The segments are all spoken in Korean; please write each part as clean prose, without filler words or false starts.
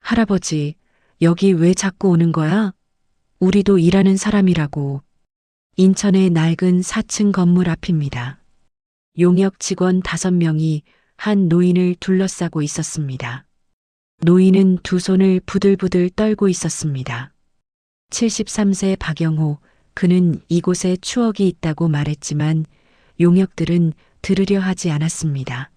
할아버지, 여기 왜 자꾸 오는 거야? 우리도 일하는 사람이라고. 인천의 낡은 4층 건물 앞입니다. 용역 직원 5명이 한 노인을 둘러싸고 있었습니다. 노인은 두 손을 부들부들 떨고 있었습니다. 73세 박영호, 그는 이곳에 추억이 있다고 말했지만 용역들은 들으려 하지 않았습니다.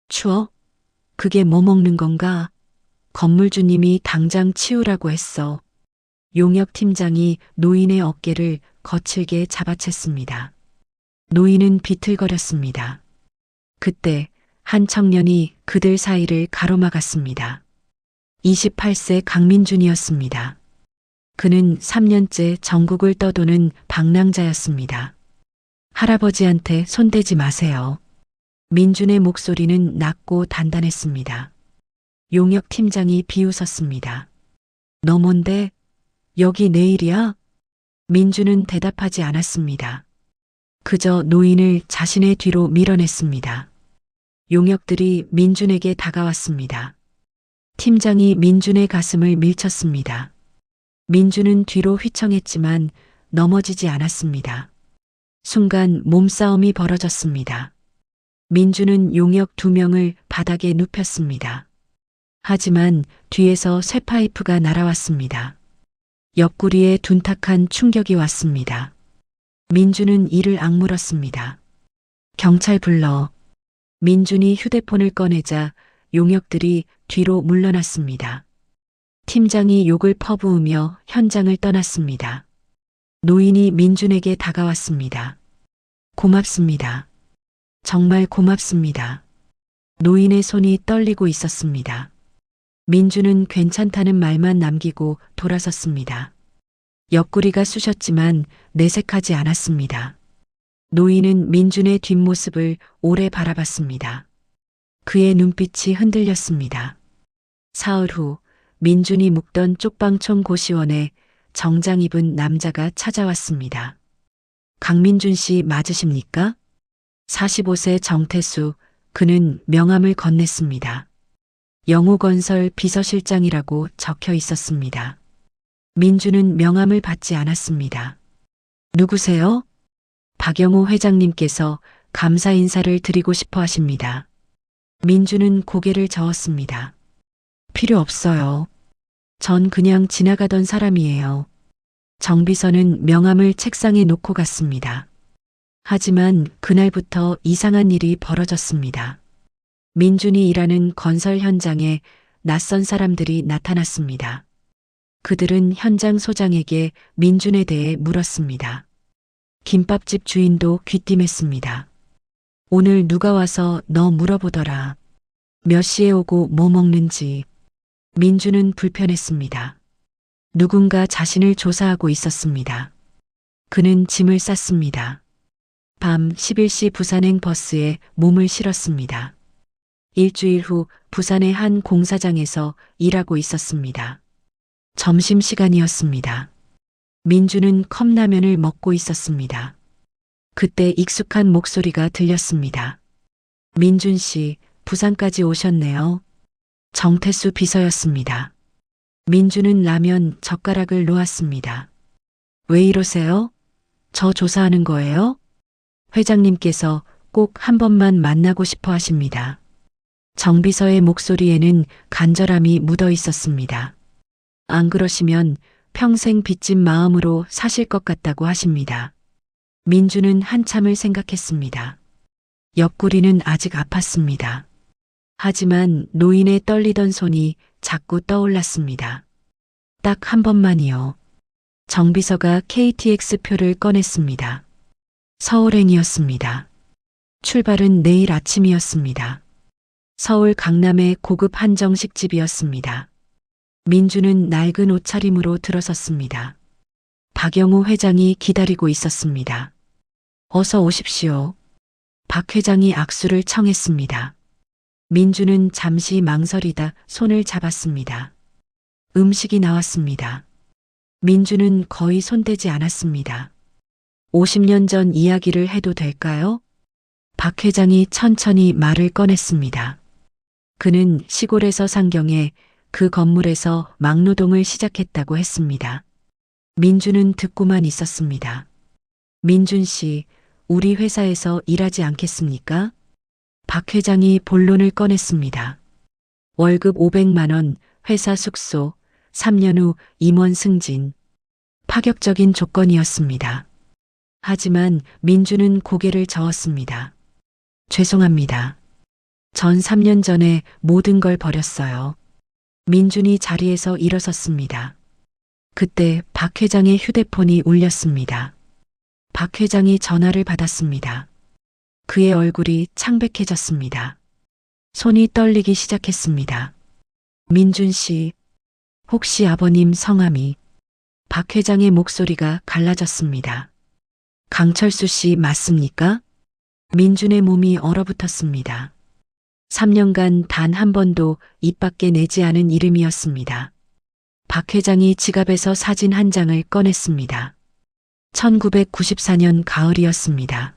추억? 그게 뭐 먹는 건가? 건물주님이 당장 치우라고 했어. 용역 팀장이 노인의 어깨를 거칠게 잡아챘습니다. 노인은 비틀거렸습니다. 그때 한 청년이 그들 사이를 가로막았습니다. 28세 강민준이었습니다. 그는 3년째 전국을 떠도는 방랑자였습니다. 할아버지한테 손대지 마세요. 민준의 목소리는 낮고 단단했습니다. 용역 팀장이 비웃었습니다. 너 뭔데? 여기 내 일이야? 민준은 대답하지 않았습니다. 그저 노인을 자신의 뒤로 밀어냈습니다. 용역들이 민준에게 다가왔습니다. 팀장이 민준의 가슴을 밀쳤습니다. 민준은 뒤로 휘청했지만 넘어지지 않았습니다. 순간 몸싸움이 벌어졌습니다. 민준은 용역 2명을 바닥에 눕혔습니다. 하지만 뒤에서 쇠파이프가 날아왔습니다. 옆구리에 둔탁한 충격이 왔습니다. 민준은 이를 악물었습니다. 경찰 불러. 민준이 휴대폰을 꺼내자 용역들이 뒤로 물러났습니다. 팀장이 욕을 퍼부으며 현장을 떠났습니다. 노인이 민준에게 다가왔습니다. 고맙습니다. 정말 고맙습니다. 노인의 손이 떨리고 있었습니다. 민준은 괜찮다는 말만 남기고 돌아섰습니다. 옆구리가 쑤셨지만 내색하지 않았습니다. 노인은 민준의 뒷모습을 오래 바라봤습니다. 그의 눈빛이 흔들렸습니다. 사흘 후 민준이 묵던 쪽방촌 고시원에 정장 입은 남자가 찾아왔습니다. 강민준 씨 맞으십니까? 45세 정태수, 그는 명함을 건넸습니다. 영호건설 비서실장이라고 적혀 있었습니다. 민준은 명함을 받지 않았습니다. 누구세요? 박영호 회장님께서 감사 인사를 드리고 싶어 하십니다. 민준은 고개를 저었습니다. 필요 없어요. 전 그냥 지나가던 사람이에요. 정비서는 명함을 책상에 놓고 갔습니다. 하지만 그날부터 이상한 일이 벌어졌습니다. 민준이 일하는 건설 현장에 낯선 사람들이 나타났습니다. 그들은 현장 소장에게 민준에 대해 물었습니다. 김밥집 주인도 귀띔했습니다. 오늘 누가 와서 너 물어보더라. 몇 시에 오고 뭐 먹는지. 민준은 불편했습니다. 누군가 자신을 조사하고 있었습니다. 그는 짐을 쌌습니다. 밤 11시 부산행 버스에 몸을 실었습니다. 일주일 후 부산의 한 공사장에서 일하고 있었습니다. 점심시간이었습니다. 민준은 컵라면을 먹고 있었습니다. 그때 익숙한 목소리가 들렸습니다. 민준 씨, 부산까지 오셨네요. 정태수 비서였습니다. 민준은 라면 젓가락을 놓았습니다. 왜 이러세요? 저 조사하는 거예요? 회장님께서 꼭 한 번만 만나고 싶어 하십니다. 정비서의 목소리에는 간절함이 묻어 있었습니다. 안 그러시면 평생 빚진 마음으로 사실 것 같다고 하십니다. 민준은 한참을 생각했습니다. 옆구리는 아직 아팠습니다. 하지만 노인의 떨리던 손이 자꾸 떠올랐습니다. 딱 한 번만이요. 정비서가 KTX 표를 꺼냈습니다. 서울행이었습니다. 출발은 내일 아침이었습니다. 서울 강남의 고급 한정식집이었습니다. 민준은 낡은 옷차림으로 들어섰습니다. 박영호 회장이 기다리고 있었습니다. 어서 오십시오. 박 회장이 악수를 청했습니다. 민준은 잠시 망설이다 손을 잡았습니다. 음식이 나왔습니다. 민준은 거의 손대지 않았습니다. 50년 전 이야기를 해도 될까요? 박 회장이 천천히 말을 꺼냈습니다. 그는 시골에서 상경해 그 건물에서 막노동을 시작했다고 했습니다. 민주는 듣고만 있었습니다. 민준 씨, 우리 회사에서 일하지 않겠습니까? 박 회장이 본론을 꺼냈습니다. 월급 500만 원, 회사 숙소, 3년 후 임원 승진. 파격적인 조건이었습니다. 하지만 민주는 고개를 저었습니다. 죄송합니다. 전 3년 전에 모든 걸 버렸어요. 민준이 자리에서 일어섰습니다. 그때 박 회장의 휴대폰이 울렸습니다. 박 회장이 전화를 받았습니다. 그의 얼굴이 창백해졌습니다. 손이 떨리기 시작했습니다. 민준 씨, 혹시 아버님 성함이? 박 회장의 목소리가 갈라졌습니다. 강철수 씨 맞습니까? 민준의 몸이 얼어붙었습니다. 3년간 단 한 번도 입 밖에 내지 않은 이름이었습니다. 박 회장이 지갑에서 사진 한 장을 꺼냈습니다. 1994년 가을이었습니다.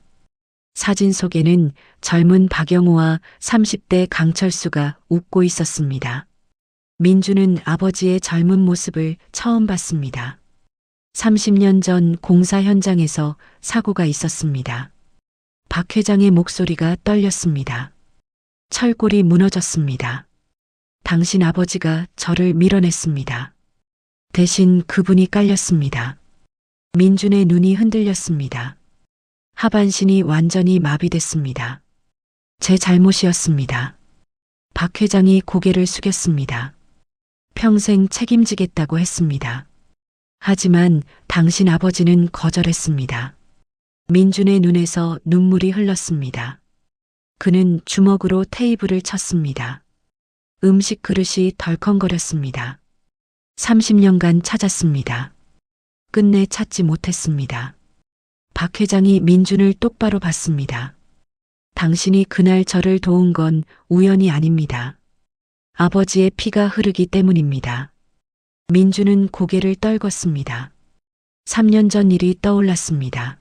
사진 속에는 젊은 박영호와 30대 강철수가 웃고 있었습니다. 민주는 아버지의 젊은 모습을 처음 봤습니다. 30년 전 공사 현장에서 사고가 있었습니다. 박 회장의 목소리가 떨렸습니다. 철골이 무너졌습니다. 당신 아버지가 저를 밀어냈습니다. 대신 그분이 깔렸습니다. 민준의 눈이 흔들렸습니다. 하반신이 완전히 마비됐습니다. 제 잘못이었습니다. 박 회장이 고개를 숙였습니다. 평생 책임지겠다고 했습니다. 하지만 당신 아버지는 거절했습니다. 민준의 눈에서 눈물이 흘렀습니다. 그는 주먹으로 테이블을 쳤습니다. 음식 그릇이 덜컹거렸습니다. 30년간 찾았습니다. 끝내 찾지 못했습니다. 박 회장이 민준을 똑바로 봤습니다. 당신이 그날 저를 도운 건 우연이 아닙니다. 아버지의 피가 흐르기 때문입니다. 민준은 고개를 떨궜습니다. 3년 전 일이 떠올랐습니다.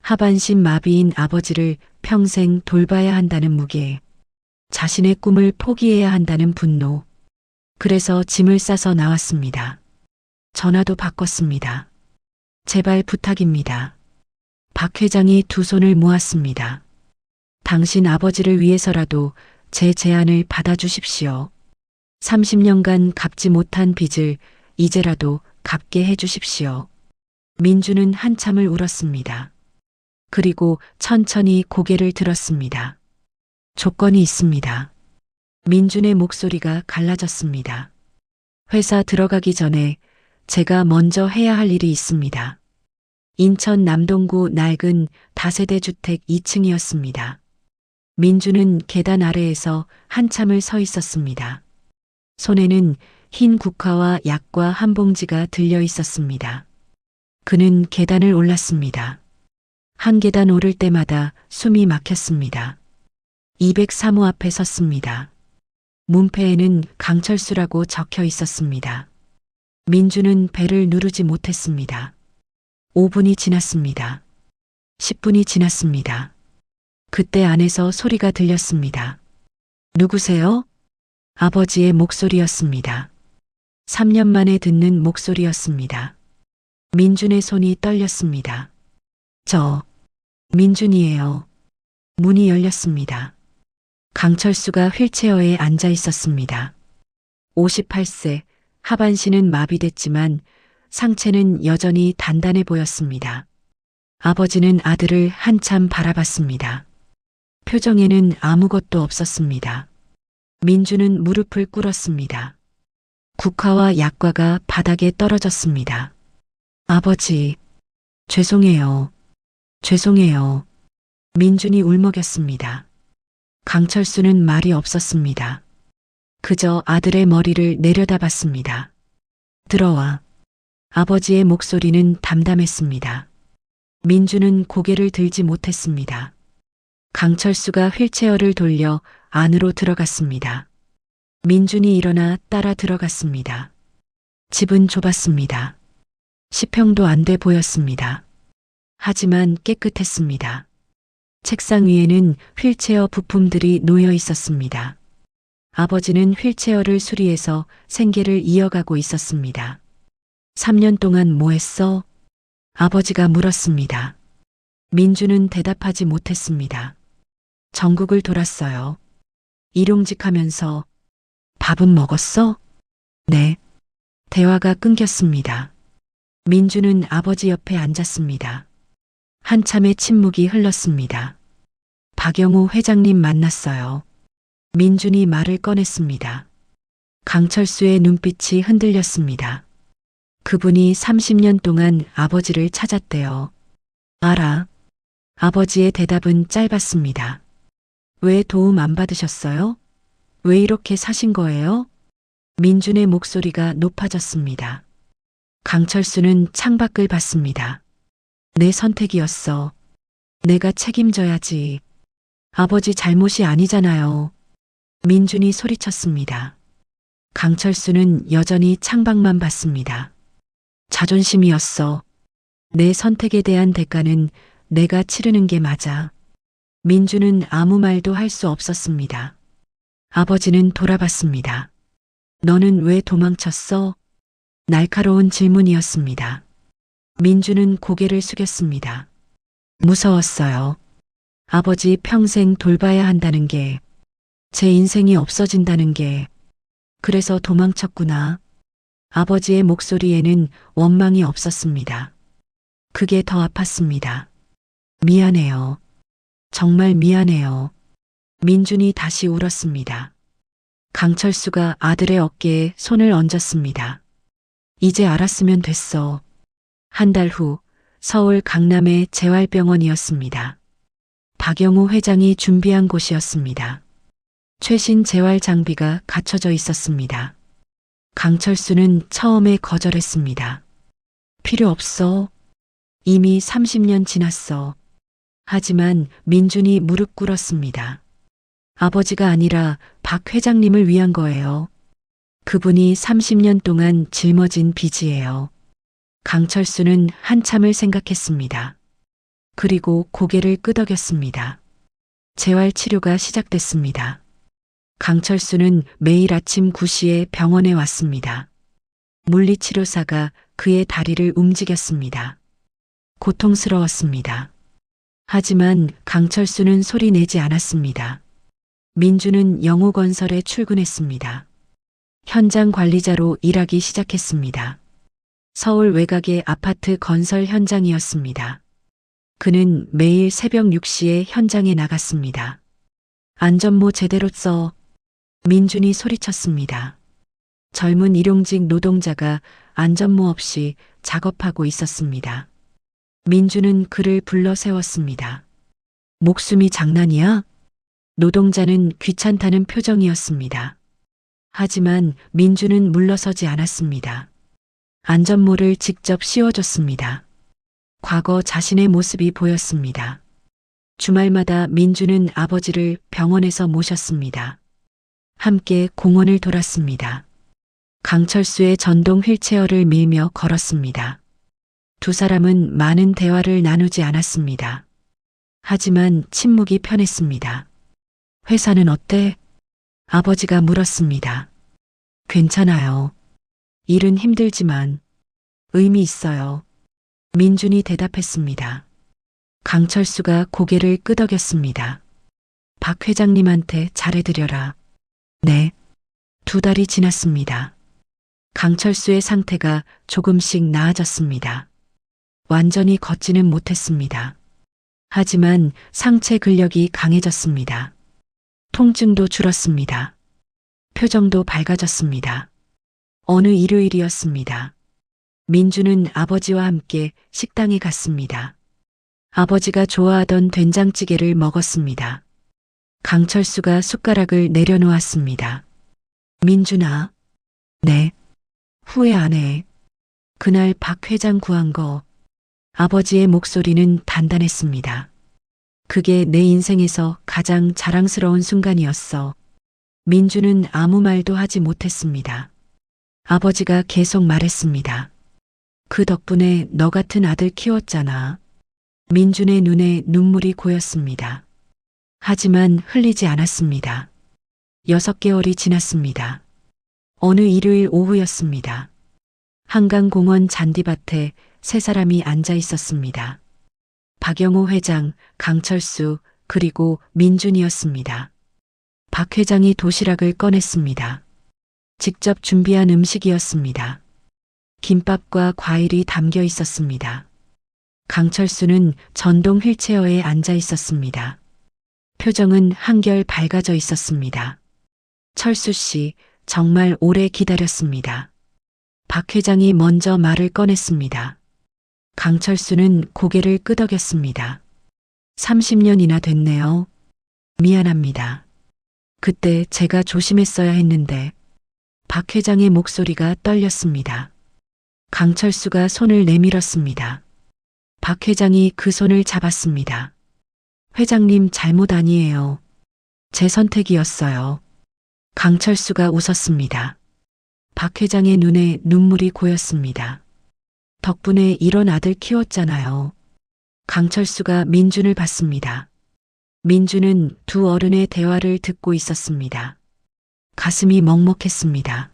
하반신 마비인 아버지를 평생 돌봐야 한다는 무게, 자신의 꿈을 포기해야 한다는 분노. 그래서 짐을 싸서 나왔습니다. 전화도 바꿨습니다. 제발 부탁입니다. 박 회장이 두 손을 모았습니다. 당신 아버지를 위해서라도 제 제안을 받아주십시오. 30년간 갚지 못한 빚을 이제라도 갚게 해주십시오. 민주는 한참을 울었습니다. 그리고 천천히 고개를 들었습니다. 조건이 있습니다. 민준의 목소리가 갈라졌습니다. 회사 들어가기 전에 제가 먼저 해야 할 일이 있습니다. 인천 남동구 낡은 다세대 주택 2층이었습니다. 민주는 계단 아래에서 한참을 서 있었습니다. 손에는 흰 국화와 약과 한 봉지가 들려 있었습니다. 그는 계단을 올랐습니다. 한 계단 오를 때마다 숨이 막혔습니다. 203호 앞에 섰습니다. 문패에는 강철수라고 적혀 있었습니다. 민주는 벨을 누르지 못했습니다. 5분이 지났습니다. 10분이 지났습니다. 그때 안에서 소리가 들렸습니다. 누구세요? 아버지의 목소리였습니다. 3년 만에 듣는 목소리였습니다. 민준의 손이 떨렸습니다. 저, 민준이에요. 문이 열렸습니다. 강철수가 휠체어에 앉아 있었습니다. 58세, 하반신은 마비됐지만 상체는 여전히 단단해 보였습니다. 아버지는 아들을 한참 바라봤습니다. 표정에는 아무것도 없었습니다. 민주는 무릎을 꿇었습니다. 국화와 약과가 바닥에 떨어졌습니다. 아버지, 죄송해요. 죄송해요. 민준이 울먹였습니다. 강철수는 말이 없었습니다. 그저 아들의 머리를 내려다봤습니다. 들어와. 아버지의 목소리는 담담했습니다. 민주는 고개를 들지 못했습니다. 강철수가 휠체어를 돌려 안으로 들어갔습니다. 민준이 일어나 따라 들어갔습니다. 집은 좁았습니다. 10평도 안 돼 보였습니다. 하지만 깨끗했습니다. 책상 위에는 휠체어 부품들이 놓여 있었습니다. 아버지는 휠체어를 수리해서 생계를 이어가고 있었습니다. 3년 동안 뭐 했어? 아버지가 물었습니다. 민주는 대답하지 못했습니다. 전국을 돌았어요. 일용직하면서. 밥은 먹었어? 네. 대화가 끊겼습니다. 민주는 아버지 옆에 앉았습니다. 한참의 침묵이 흘렀습니다. 박영우 회장님 만났어요. 민준이 말을 꺼냈습니다. 강철수의 눈빛이 흔들렸습니다. 그분이 30년 동안 아버지를 찾았대요. 알아. 아버지의 대답은 짧았습니다. 왜 도움 안 받으셨어요? 왜 이렇게 사신 거예요? 민준의 목소리가 높아졌습니다. 강철수는 창밖을 봤습니다. 내 선택이었어. 내가 책임져야지. 아버지 잘못이 아니잖아요. 민준이 소리쳤습니다. 강철수는 여전히 창밖만 봤습니다. 자존심이었어. 내 선택에 대한 대가는 내가 치르는 게 맞아. 민준은 아무 말도 할 수 없었습니다. 아버지는 돌아봤습니다. 너는 왜 도망쳤어? 날카로운 질문이었습니다. 민준은 고개를 숙였습니다. 무서웠어요. 아버지 평생 돌봐야 한다는 게, 제 인생이 없어진다는 게, 그래서 도망쳤구나. 아버지의 목소리에는 원망이 없었습니다. 그게 더 아팠습니다. 미안해요. 정말 미안해요. 민준이 다시 울었습니다. 강철수가 아들의 어깨에 손을 얹었습니다. 이제 알았으면 됐어. 한 달 후 서울 강남의 재활병원이었습니다. 박영우 회장이 준비한 곳이었습니다. 최신 재활 장비가 갖춰져 있었습니다. 강철수는 처음에 거절했습니다. 필요 없어. 이미 30년 지났어. 하지만 민준이 무릎 꿇었습니다. 아버지가 아니라 박 회장님을 위한 거예요. 그분이 30년 동안 짊어진 빚이에요. 강철수는 한참을 생각했습니다. 그리고 고개를 끄덕였습니다. 재활 치료가 시작됐습니다. 강철수는 매일 아침 9시에 병원에 왔습니다. 물리치료사가 그의 다리를 움직였습니다. 고통스러웠습니다. 하지만 강철수는 소리 내지 않았습니다. 민주는 영호건설에 출근했습니다. 현장 관리자로 일하기 시작했습니다. 서울 외곽의 아파트 건설 현장이었습니다. 그는 매일 새벽 6시에 현장에 나갔습니다. 안전모 제대로 써. 민준이 소리쳤습니다. 젊은 일용직 노동자가 안전모 없이 작업하고 있었습니다. 민준은 그를 불러 세웠습니다. 목숨이 장난이야? 노동자는 귀찮다는 표정이었습니다. 하지만 민준은 물러서지 않았습니다. 안전모를 직접 씌워줬습니다. 과거 자신의 모습이 보였습니다. 주말마다 민준은 아버지를 병원에서 모셨습니다. 함께 공원을 돌았습니다. 강철수의 전동 휠체어를 밀며 걸었습니다. 두 사람은 많은 대화를 나누지 않았습니다. 하지만 침묵이 편했습니다. 회사는 어때? 아버지가 물었습니다. 괜찮아요. 일은 힘들지만 의미 있어요. 민준이 대답했습니다. 강철수가 고개를 끄덕였습니다. 박 회장님한테 잘해드려라. 네. 2달이 지났습니다. 강철수의 상태가 조금씩 나아졌습니다. 완전히 걷지는 못했습니다. 하지만 상체 근력이 강해졌습니다. 통증도 줄었습니다. 표정도 밝아졌습니다. 어느 일요일이었습니다. 민주는 아버지와 함께 식당에 갔습니다. 아버지가 좋아하던 된장찌개를 먹었습니다. 강철수가 숟가락을 내려놓았습니다. 민준아. 네. 후회 안 해. 그날 박 회장 구한 거. 아버지의 목소리는 단단했습니다. 그게 내 인생에서 가장 자랑스러운 순간이었어. 민주는 아무 말도 하지 못했습니다. 아버지가 계속 말했습니다. 그 덕분에 너 같은 아들 키웠잖아. 민준의 눈에 눈물이 고였습니다. 하지만 흘리지 않았습니다. 6개월이 지났습니다. 어느 일요일 오후였습니다. 한강공원 잔디밭에 세 사람이 앉아 있었습니다. 박영호 회장, 강철수, 그리고 민준이었습니다. 박 회장이 도시락을 꺼냈습니다. 직접 준비한 음식이었습니다. 김밥과 과일이 담겨 있었습니다. 강철수는 전동 휠체어에 앉아 있었습니다. 표정은 한결 밝아져 있었습니다. 철수 씨, 정말 오래 기다렸습니다. 박 회장이 먼저 말을 꺼냈습니다. 강철수는 고개를 끄덕였습니다. 30년이나 됐네요. 미안합니다. 그때 제가 조심했어야 했는데. 박 회장의 목소리가 떨렸습니다. 강철수가 손을 내밀었습니다. 박 회장이 그 손을 잡았습니다. 회장님 잘못 아니에요. 제 선택이었어요. 강철수가 웃었습니다. 박 회장의 눈에 눈물이 고였습니다. 덕분에 이런 아들 키웠잖아요. 강철수가 민준을 봤습니다. 민준은 두 어른의 대화를 듣고 있었습니다. 가슴이 먹먹했습니다.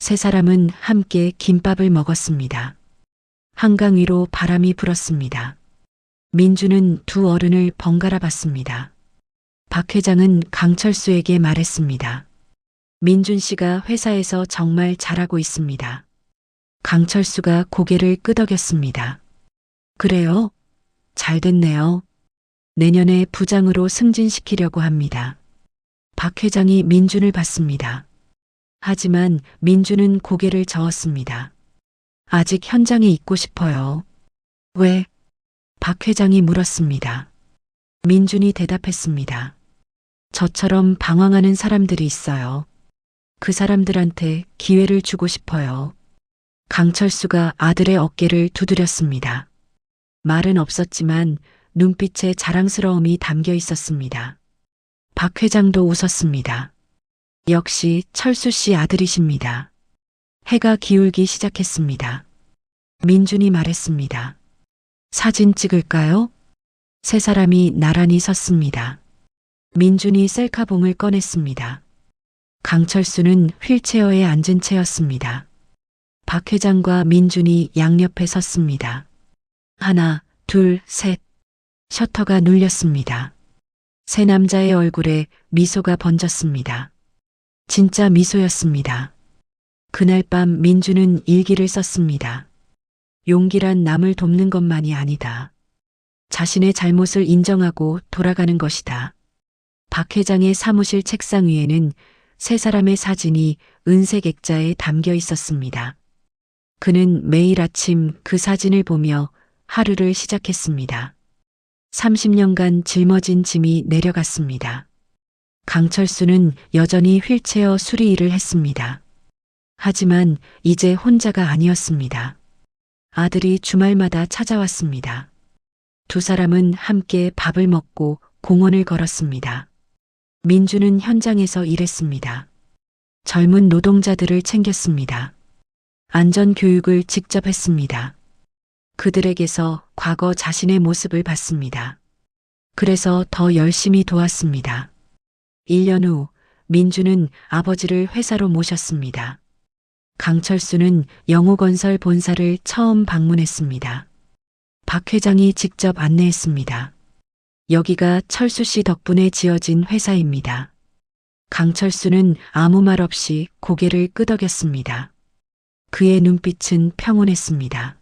세 사람은 함께 김밥을 먹었습니다. 한강 위로 바람이 불었습니다. 민준은 두 어른을 번갈아 봤습니다. 박 회장은 강철수에게 말했습니다. 민준 씨가 회사에서 정말 잘하고 있습니다. 강철수가 고개를 끄덕였습니다. 그래요? 잘 됐네요. 내년에 부장으로 승진시키려고 합니다. 박 회장이 민준을 봤습니다. 하지만 민준은 고개를 저었습니다. 아직 현장에 있고 싶어요. 왜? 박 회장이 물었습니다. 민준이 대답했습니다. 저처럼 방황하는 사람들이 있어요. 그 사람들한테 기회를 주고 싶어요. 강철수가 아들의 어깨를 두드렸습니다. 말은 없었지만 눈빛에 자랑스러움이 담겨 있었습니다. 박 회장도 웃었습니다. 역시 철수 씨 아들이십니다. 해가 기울기 시작했습니다. 민준이 말했습니다. 사진 찍을까요? 세 사람이 나란히 섰습니다. 민준이 셀카봉을 꺼냈습니다. 강철수는 휠체어에 앉은 채였습니다. 박 회장과 민준이 양옆에 섰습니다. 하나, 둘, 셋. 셔터가 눌렸습니다. 세 남자의 얼굴에 미소가 번졌습니다. 진짜 미소였습니다. 그날 밤 민준은 일기를 썼습니다. 용기란 남을 돕는 것만이 아니다. 자신의 잘못을 인정하고 돌아가는 것이다. 박 회장의 사무실 책상 위에는 세 사람의 사진이 은색 액자에 담겨 있었습니다. 그는 매일 아침 그 사진을 보며 하루를 시작했습니다. 30년간 짊어진 짐이 내려갔습니다. 강철수는 여전히 휠체어 수리 일을 했습니다. 하지만 이제 혼자가 아니었습니다. 아들이 주말마다 찾아왔습니다. 두 사람은 함께 밥을 먹고 공원을 걸었습니다. 민준은 현장에서 일했습니다. 젊은 노동자들을 챙겼습니다. 안전교육을 직접 했습니다. 그들에게서 과거 자신의 모습을 봤습니다. 그래서 더 열심히 도왔습니다. 1년 후 민준은 아버지를 회사로 모셨습니다. 강철수는 영호건설 본사를 처음 방문했습니다. 박 회장이 직접 안내했습니다. 여기가 철수 씨 덕분에 지어진 회사입니다. 강철수는 아무 말 없이 고개를 끄덕였습니다. 그의 눈빛은 평온했습니다.